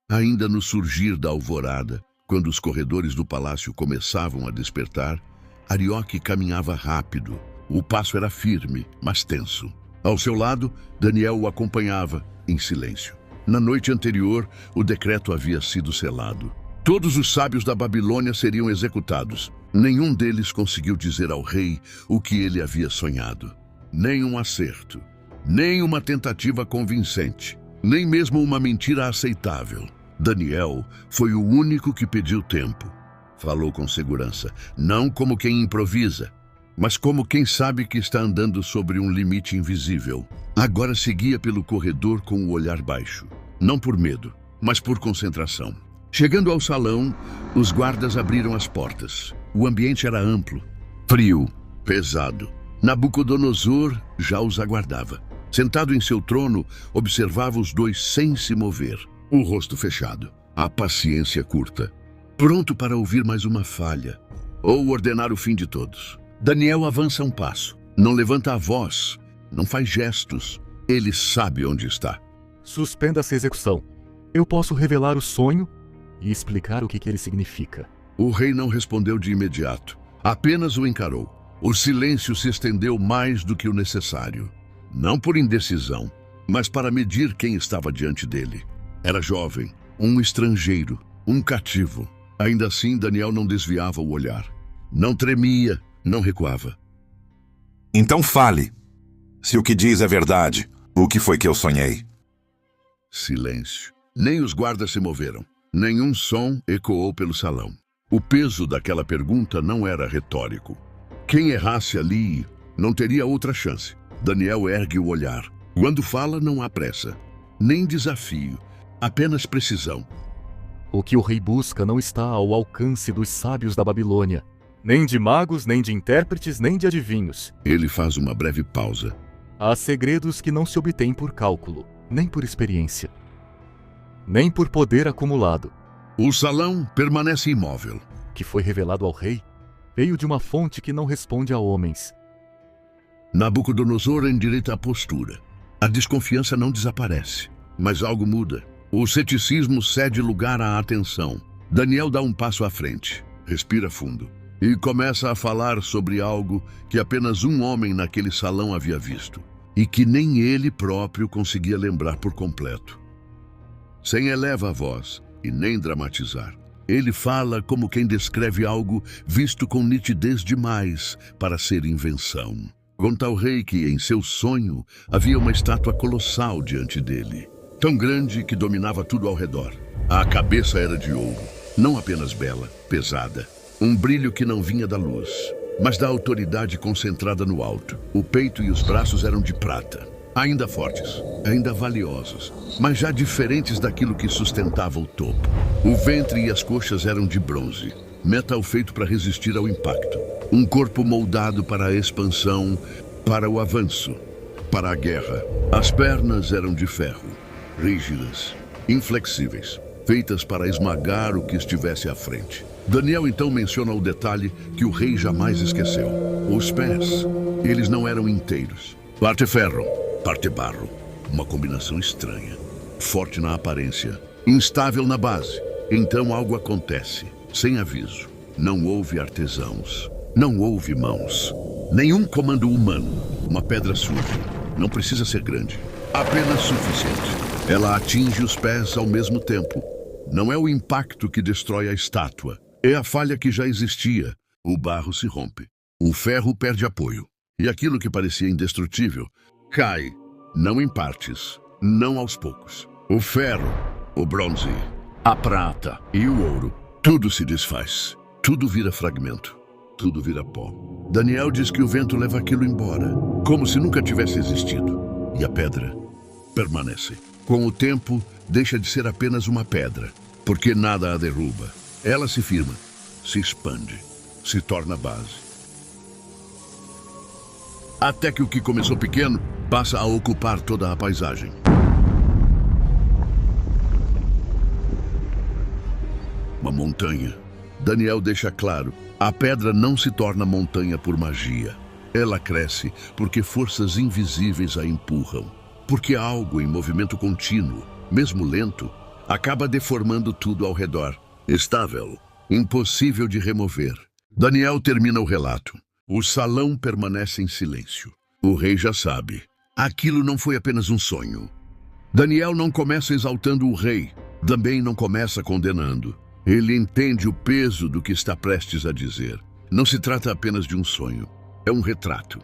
Ainda no surgir da alvorada, quando os corredores do palácio começavam a despertar, Arioque caminhava rápido. O passo era firme, mas tenso. Ao seu lado, Daniel o acompanhava, em silêncio. Na noite anterior, o decreto havia sido selado. Todos os sábios da Babilônia seriam executados. Nenhum deles conseguiu dizer ao rei o que ele havia sonhado. Nem um acerto, nem uma tentativa convincente, nem mesmo uma mentira aceitável. Daniel foi o único que pediu tempo. Falou com segurança, não como quem improvisa, mas como quem sabe que está andando sobre um limite invisível. Agora seguia pelo corredor com o olhar baixo, não por medo, mas por concentração. Chegando ao salão, os guardas abriram as portas. O ambiente era amplo, frio, pesado. Nabucodonosor já os aguardava. Sentado em seu trono, observava os dois sem se mover, o rosto fechado, a paciência curta, pronto para ouvir mais uma falha ou ordenar o fim de todos. Daniel avança um passo, não levanta a voz, não faz gestos. Ele sabe onde está. Suspenda essa execução. Eu posso revelar o sonho e explicar o que ele significa. O rei não respondeu de imediato, apenas o encarou. O silêncio se estendeu mais do que o necessário. Não por indecisão, mas para medir quem estava diante dele. Era jovem, um estrangeiro, um cativo. Ainda assim, Daniel não desviava o olhar. Não tremia, não recuava. Então fale. Se o que diz é verdade, o que foi que eu sonhei? Silêncio. Nem os guardas se moveram. Nenhum som ecoou pelo salão. O peso daquela pergunta não era retórico. Quem errasse ali não teria outra chance. Daniel ergue o olhar. Quando fala, não há pressa, nem desafio, apenas precisão. O que o rei busca não está ao alcance dos sábios da Babilônia, nem de magos, nem de intérpretes, nem de adivinhos. Ele faz uma breve pausa. Há segredos que não se obtêm por cálculo, nem por experiência, nem por poder acumulado. O salão permanece imóvel. O que foi revelado ao rei veio de uma fonte que não responde a homens. Nabucodonosor endireita a postura. A desconfiança não desaparece, mas algo muda. O ceticismo cede lugar à atenção. Daniel dá um passo à frente, respira fundo e começa a falar sobre algo que apenas um homem naquele salão havia visto e que nem ele próprio conseguia lembrar por completo. Sem elevar a voz e nem dramatizar, ele fala como quem descreve algo visto com nitidez demais para ser invenção. Conta ao rei que, em seu sonho, havia uma estátua colossal diante dele, tão grande que dominava tudo ao redor. A cabeça era de ouro, não apenas bela, pesada. Um brilho que não vinha da luz, mas da autoridade concentrada no alto. O peito e os braços eram de prata, ainda fortes, ainda valiosos, mas já diferentes daquilo que sustentava o topo. O ventre e as coxas eram de bronze, metal feito para resistir ao impacto. Um corpo moldado para a expansão, para o avanço, para a guerra. As pernas eram de ferro, rígidas, inflexíveis, feitas para esmagar o que estivesse à frente. Daniel então menciona o detalhe que o rei jamais esqueceu. Os pés, eles não eram inteiros. Parte ferro, parte barro. Uma combinação estranha. Forte na aparência, instável na base. Então algo acontece, sem aviso. Não houve artesãos, não houve mãos. Nenhum comando humano. Uma pedra surge. Não precisa ser grande, apenas suficiente. Ela atinge os pés ao mesmo tempo. Não é o impacto que destrói a estátua. É a falha que já existia. O barro se rompe. O ferro perde apoio. E aquilo que parecia indestrutível cai, não em partes, não aos poucos. O ferro, o bronze, a prata e o ouro, tudo se desfaz. Tudo vira fragmento. Tudo vira pó. Daniel diz que o vento leva aquilo embora, como se nunca tivesse existido. E a pedra permanece. Com o tempo, deixa de ser apenas uma pedra, porque nada a derruba. Ela se firma, se expande, se torna base. Até que o que começou pequeno passa a ocupar toda a paisagem. Uma montanha. Daniel deixa claro, a pedra não se torna montanha por magia. Ela cresce porque forças invisíveis a empurram. Porque há algo em movimento contínuo, mesmo lento, acaba deformando tudo ao redor. Estável, impossível de remover. Daniel termina o relato. O salão permanece em silêncio. O rei já sabe. Aquilo não foi apenas um sonho. Daniel não começa exaltando o rei, também não começa condenando. Ele entende o peso do que está prestes a dizer. Não se trata apenas de um sonho. É um retrato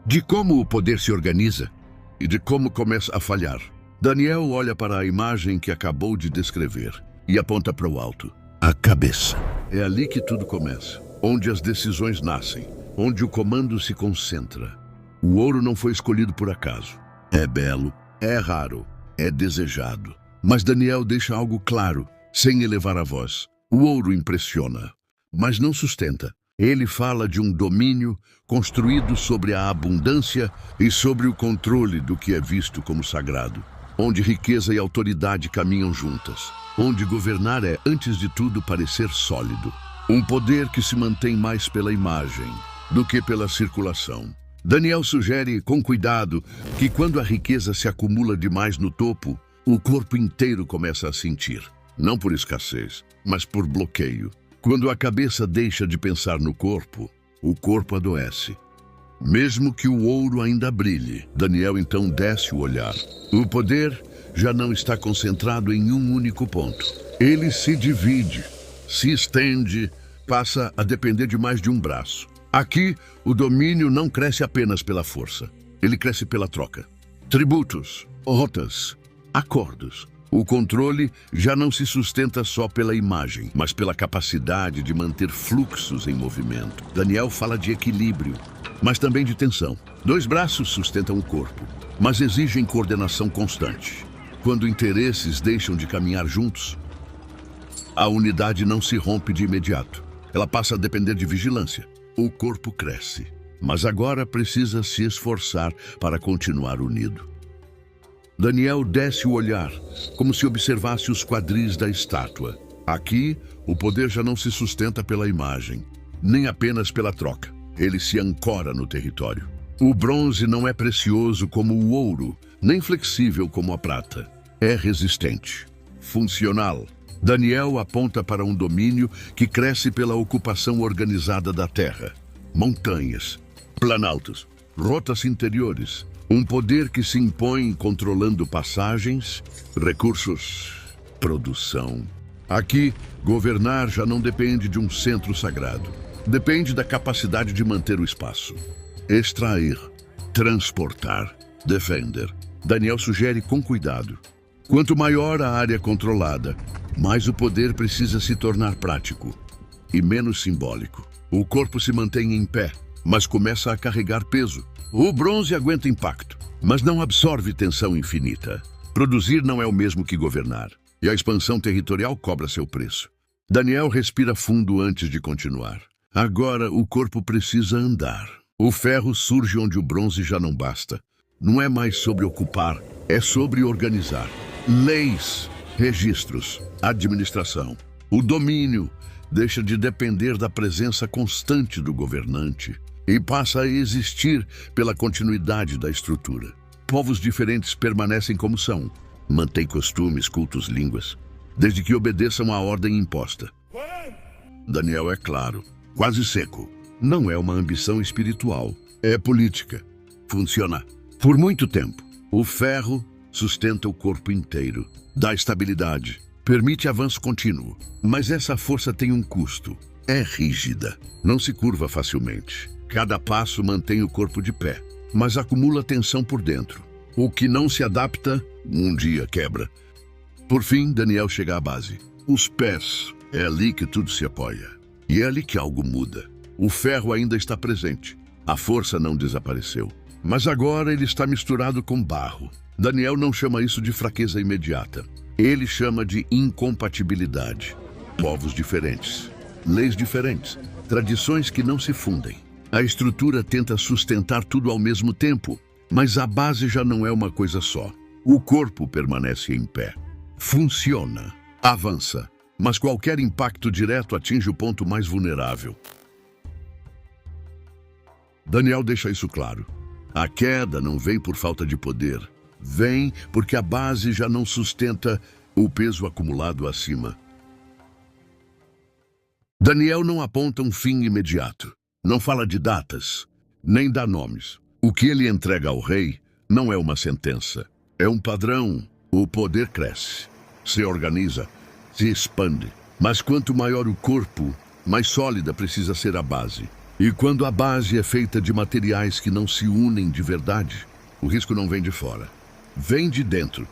de como o poder se organiza e de como começa a falhar. Daniel olha para a imagem que acabou de descrever e aponta para o alto. A cabeça. É ali que tudo começa, onde as decisões nascem, onde o comando se concentra. O ouro não foi escolhido por acaso. É belo, é raro, é desejado. Mas Daniel deixa algo claro, sem elevar a voz. O ouro impressiona, mas não sustenta. Ele fala de um domínio construído sobre a abundância e sobre o controle do que é visto como sagrado, onde riqueza e autoridade caminham juntas, onde governar é, antes de tudo, parecer sólido. Um poder que se mantém mais pela imagem do que pela circulação. Daniel sugere, com cuidado, que quando a riqueza se acumula demais no topo, o corpo inteiro começa a sentir. Não por escassez, mas por bloqueio. Quando a cabeça deixa de pensar no corpo, o corpo adoece. Mesmo que o ouro ainda brilhe, Daniel então desce o olhar. O poder já não está concentrado em um único ponto. Ele se divide, se estende, passa a depender de mais de um braço. Aqui, o domínio não cresce apenas pela força. Ele cresce pela troca. Tributos, rotas, acordos. O controle já não se sustenta só pela imagem, mas pela capacidade de manter fluxos em movimento. Daniel fala de equilíbrio, mas também de tensão. 2 braços sustentam o corpo, mas exigem coordenação constante. Quando interesses deixam de caminhar juntos, a unidade não se rompe de imediato. Ela passa a depender de vigilância. O corpo cresce, mas agora precisa se esforçar para continuar unido. Daniel desce o olhar, como se observasse os quadris da estátua. Aqui, o poder já não se sustenta pela imagem, nem apenas pela troca. Ele se ancora no território. O bronze não é precioso como o ouro, nem flexível como a prata. É resistente, funcional. Daniel aponta para um domínio que cresce pela ocupação organizada da terra. Montanhas, planaltos, rotas interiores. Um poder que se impõe controlando passagens, recursos, produção. Aqui, governar já não depende de um centro sagrado. Depende da capacidade de manter o espaço. Extrair, transportar, defender. Daniel sugere com cuidado. Quanto maior a área controlada, mais o poder precisa se tornar prático e menos simbólico. O corpo se mantém em pé, mas começa a carregar peso. O bronze aguenta impacto, mas não absorve tensão infinita. Produzir não é o mesmo que governar, e a expansão territorial cobra seu preço. Daniel respira fundo antes de continuar. Agora o corpo precisa andar. O ferro surge onde o bronze já não basta. Não é mais sobre ocupar, é sobre organizar. Leis, registros, administração. O domínio deixa de depender da presença constante do governante e passa a existir pela continuidade da estrutura. Povos diferentes permanecem como são, mantêm costumes, cultos, línguas, desde que obedeçam à ordem imposta. Daniel é claro, quase seco. Não é uma ambição espiritual, é política. Funciona. Por muito tempo, o ferro sustenta o corpo inteiro, dá estabilidade, permite avanço contínuo. Mas essa força tem um custo. É rígida, não se curva facilmente. Cada passo mantém o corpo de pé, mas acumula tensão por dentro. O que não se adapta, um dia quebra. Por fim, Daniel chega à base. Os pés, é ali que tudo se apoia. E é ali que algo muda. O ferro ainda está presente. A força não desapareceu. Mas agora ele está misturado com barro. Daniel não chama isso de fraqueza imediata. Ele chama de incompatibilidade. Povos diferentes, leis diferentes, tradições que não se fundem. A estrutura tenta sustentar tudo ao mesmo tempo, mas a base já não é uma coisa só. O corpo permanece em pé. Funciona, avança, mas qualquer impacto direto atinge o ponto mais vulnerável. Daniel deixa isso claro. A queda não vem por falta de poder. Vem porque a base já não sustenta o peso acumulado acima. Daniel não aponta um fim imediato. Não fala de datas, nem dá nomes. O que ele entrega ao rei não é uma sentença. É um padrão. O poder cresce, se organiza, se expande. Mas quanto maior o corpo, mais sólida precisa ser a base. E quando a base é feita de materiais que não se unem de verdade, o risco não vem de fora, vem de dentro.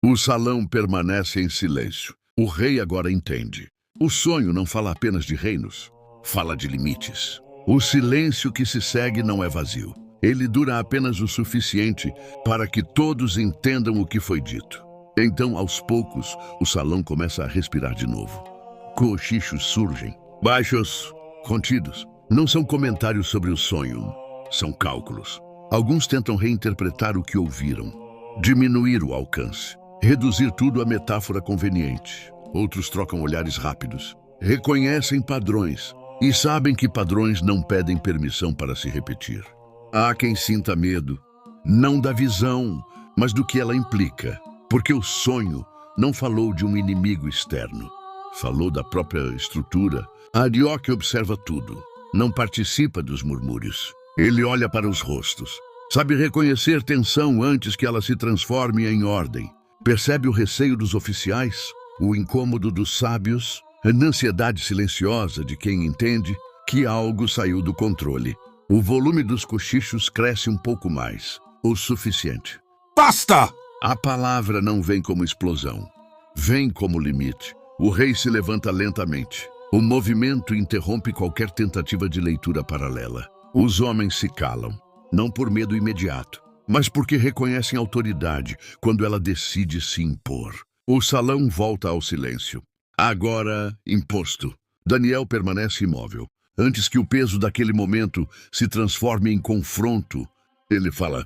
O salão permanece em silêncio. O rei agora entende. O sonho não fala apenas de reinos, fala de limites. O silêncio que se segue não é vazio. Ele dura apenas o suficiente para que todos entendam o que foi dito. Então, aos poucos, o salão começa a respirar de novo. Cochichos surgem, baixos, contidos. Não são comentários sobre o sonho, são cálculos. Alguns tentam reinterpretar o que ouviram, diminuir o alcance, reduzir tudo a metáfora conveniente. Outros trocam olhares rápidos, reconhecem padrões e sabem que padrões não pedem permissão para se repetir. Há quem sinta medo, não da visão, mas do que ela implica, porque o sonho não falou de um inimigo externo, falou da própria estrutura. Arioque observa tudo, não participa dos murmúrios. Ele olha para os rostos, sabe reconhecer tensão antes que ela se transforme em ordem. Percebe o receio dos oficiais, o incômodo dos sábios, a ansiedade silenciosa de quem entende que algo saiu do controle. O volume dos cochichos cresce um pouco mais, o suficiente. Basta! A palavra não vem como explosão, vem como limite. O rei se levanta lentamente. O movimento interrompe qualquer tentativa de leitura paralela. Os homens se calam, não por medo imediato, mas porque reconhecem autoridade quando ela decide se impor. O salão volta ao silêncio. Agora, imposto. Daniel permanece imóvel. Antes que o peso daquele momento se transforme em confronto, ele fala: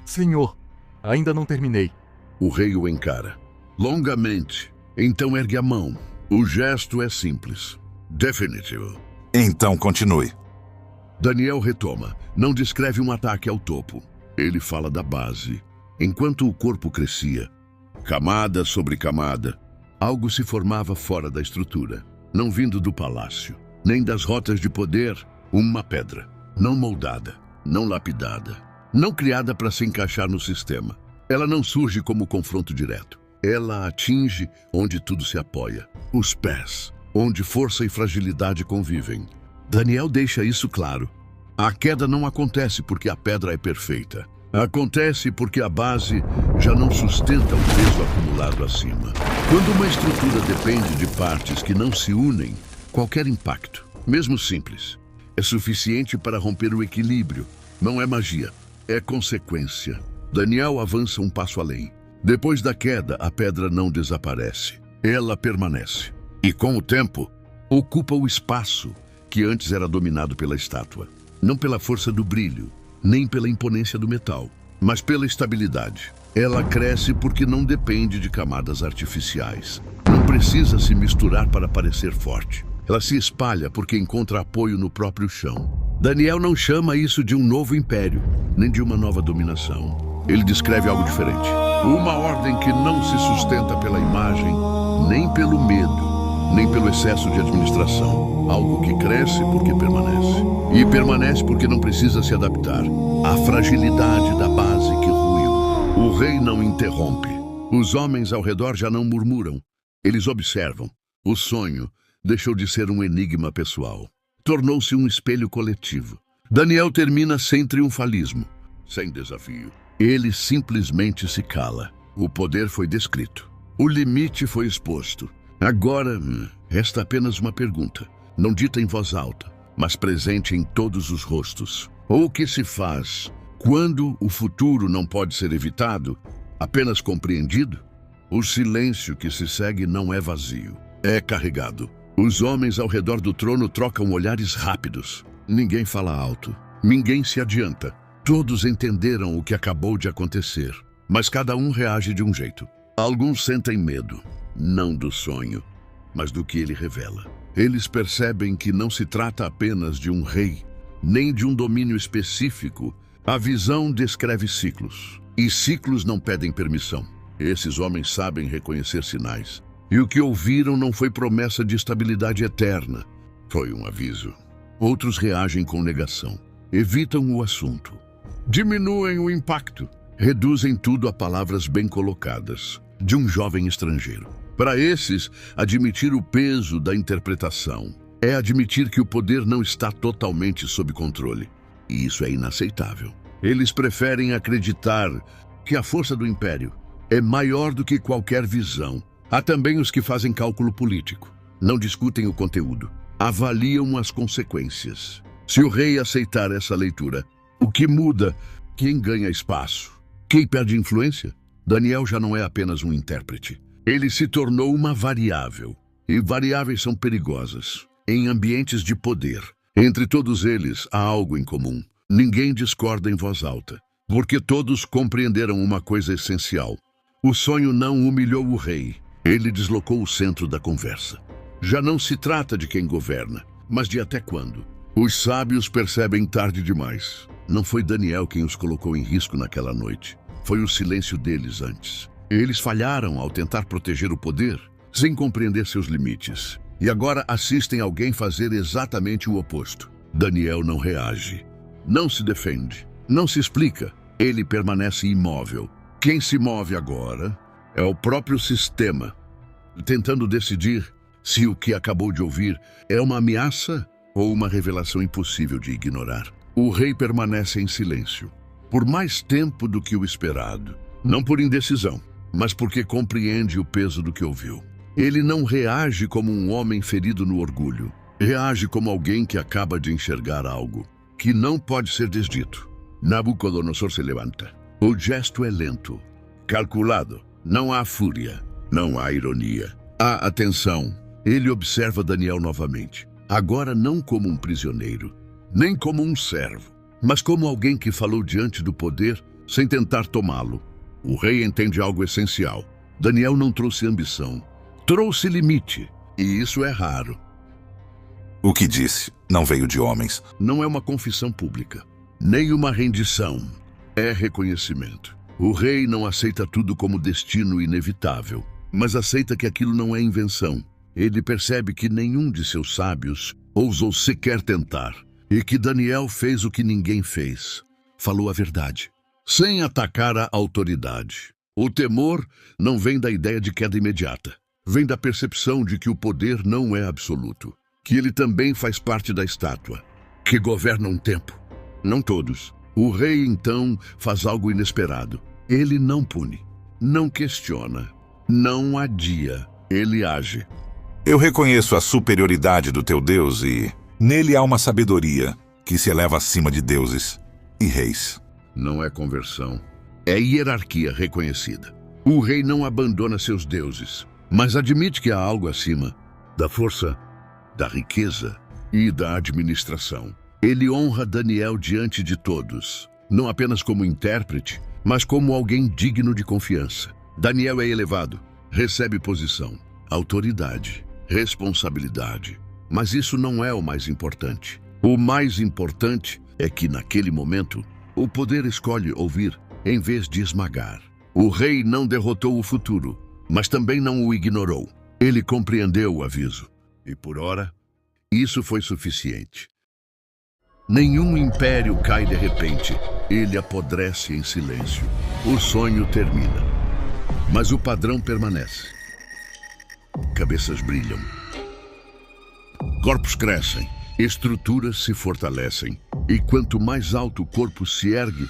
Senhor, ainda não terminei. O rei o encara longamente. Então ergue a mão. O gesto é simples, definitivo. Então continue. Daniel retoma. Não descreve um ataque ao topo. Ele fala da base. Enquanto o corpo crescia, camada sobre camada, algo se formava fora da estrutura, não vindo do palácio, nem das rotas de poder. Uma pedra, não moldada, não lapidada, não criada para se encaixar no sistema. Ela não surge como confronto direto. Ela atinge onde tudo se apoia, os pés, onde força e fragilidade convivem. Daniel deixa isso claro. A queda não acontece porque a pedra é perfeita. Acontece porque a base já não sustenta o peso acumulado acima. Quando uma estrutura depende de partes que não se unem, qualquer impacto, mesmo simples, é suficiente para romper o equilíbrio. Não é magia, é consequência. Daniel avança um passo além. Depois da queda, a pedra não desaparece. Ela permanece. E com o tempo, ocupa o espaço que antes era dominado pela estátua. Não pela força do brilho, nem pela imponência do metal, mas pela estabilidade. Ela cresce porque não depende de camadas artificiais. Não precisa se misturar para parecer forte. Ela se espalha porque encontra apoio no próprio chão. Daniel não chama isso de um novo império, nem de uma nova dominação. Ele descreve algo diferente. Uma ordem que não se sustenta pela imagem, nem pelo medo, nem pelo excesso de administração. Algo que cresce porque permanece. E permanece porque não precisa se adaptar à fragilidade da base que ruiu. O rei não interrompe. Os homens ao redor já não murmuram. Eles observam. O sonho deixou de ser um enigma pessoal. Tornou-se um espelho coletivo. Daniel termina sem triunfalismo, sem desafio. Ele simplesmente se cala. O poder foi descrito. O limite foi exposto. Agora, resta apenas uma pergunta, não dita em voz alta, mas presente em todos os rostos. O que se faz quando o futuro não pode ser evitado, apenas compreendido? O silêncio que se segue não é vazio, é carregado. Os homens ao redor do trono trocam olhares rápidos. Ninguém fala alto, ninguém se adianta. Todos entenderam o que acabou de acontecer, mas cada um reage de um jeito. Alguns sentem medo, não do sonho, mas do que ele revela. Eles percebem que não se trata apenas de um rei, nem de um domínio específico, A visão descreve ciclos, e ciclos não pedem permissão. Esses homens sabem reconhecer sinais. E o que ouviram não foi promessa de estabilidade eterna. Foi um aviso. Outros reagem com negação. Evitam o assunto. Diminuem o impacto. Reduzem tudo a palavras bem colocadas, de um jovem estrangeiro. Para esses, admitir o peso da interpretação é admitir que o poder não está totalmente sob controle. E isso é inaceitável. Eles preferem acreditar que a força do império é maior do que qualquer visão. Há também os que fazem cálculo político. Não discutem o conteúdo. Avaliam as consequências. Se o rei aceitar essa leitura, o que muda? Quem ganha espaço? Quem perde influência? Daniel já não é apenas um intérprete. Ele se tornou uma variável. E variáveis são perigosas. Em ambientes de poder, entre todos eles há algo em comum. Ninguém discorda em voz alta, porque todos compreenderam uma coisa essencial. O sonho não humilhou o rei. Ele deslocou o centro da conversa. Já não se trata de quem governa, mas de até quando. Os sábios percebem tarde demais. Não foi Daniel quem os colocou em risco naquela noite. Foi o silêncio deles antes. Eles falharam ao tentar proteger o poder, sem compreender seus limites. E agora assistem alguém fazer exatamente o oposto. Daniel não reage. Não se defende. Não se explica. Ele permanece imóvel. Quem se move agora é o próprio sistema, tentando decidir se o que acabou de ouvir é uma ameaça ou uma revelação impossível de ignorar. O rei permanece em silêncio, por mais tempo do que o esperado. Não por indecisão, mas porque compreende o peso do que ouviu. Ele não reage como um homem ferido no orgulho. Reage como alguém que acaba de enxergar algo que não pode ser desdito. Nabucodonosor se levanta. O gesto é lento, calculado. Não há fúria, não há ironia. Há atenção. Ele observa Daniel novamente. Agora não como um prisioneiro, nem como um servo, mas como alguém que falou diante do poder sem tentar tomá-lo. O rei entende algo essencial. Daniel não trouxe ambição. Trouxe limite, e isso é raro. O que disse não veio de homens. Não é uma confissão pública, nem uma rendição. É reconhecimento. O rei não aceita tudo como destino inevitável, mas aceita que aquilo não é invenção. Ele percebe que nenhum de seus sábios ousou sequer tentar, e que Daniel fez o que ninguém fez. Falou a verdade, sem atacar a autoridade. O temor não vem da ideia de queda imediata. Vem da percepção de que o poder não é absoluto, que ele também faz parte da estátua, que governa um tempo. Não todos. O rei, então, faz algo inesperado. Ele não pune, não questiona, não adia. Ele age. Eu reconheço a superioridade do teu Deus e nele há uma sabedoria que se eleva acima de deuses e reis. Não é conversão, é hierarquia reconhecida. O rei não abandona seus deuses, mas admite que há algo acima da força, da riqueza e da administração. Ele honra Daniel diante de todos, não apenas como intérprete, mas como alguém digno de confiança. Daniel é elevado, recebe posição, autoridade, responsabilidade. Mas isso não é o mais importante. O mais importante é que, naquele momento, o poder escolhe ouvir em vez de esmagar. O rei não derrotou o futuro, mas também não o ignorou. Ele compreendeu o aviso. E por ora, isso foi suficiente. Nenhum império cai de repente. Ele apodrece em silêncio. O sonho termina. Mas o padrão permanece. Cabeças brilham. Corpos crescem. Estruturas se fortalecem. E quanto mais alto o corpo se ergue,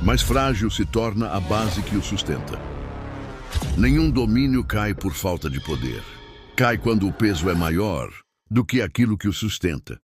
mais frágil se torna a base que o sustenta. Nenhum domínio cai por falta de poder. Cai quando o peso é maior do que aquilo que o sustenta.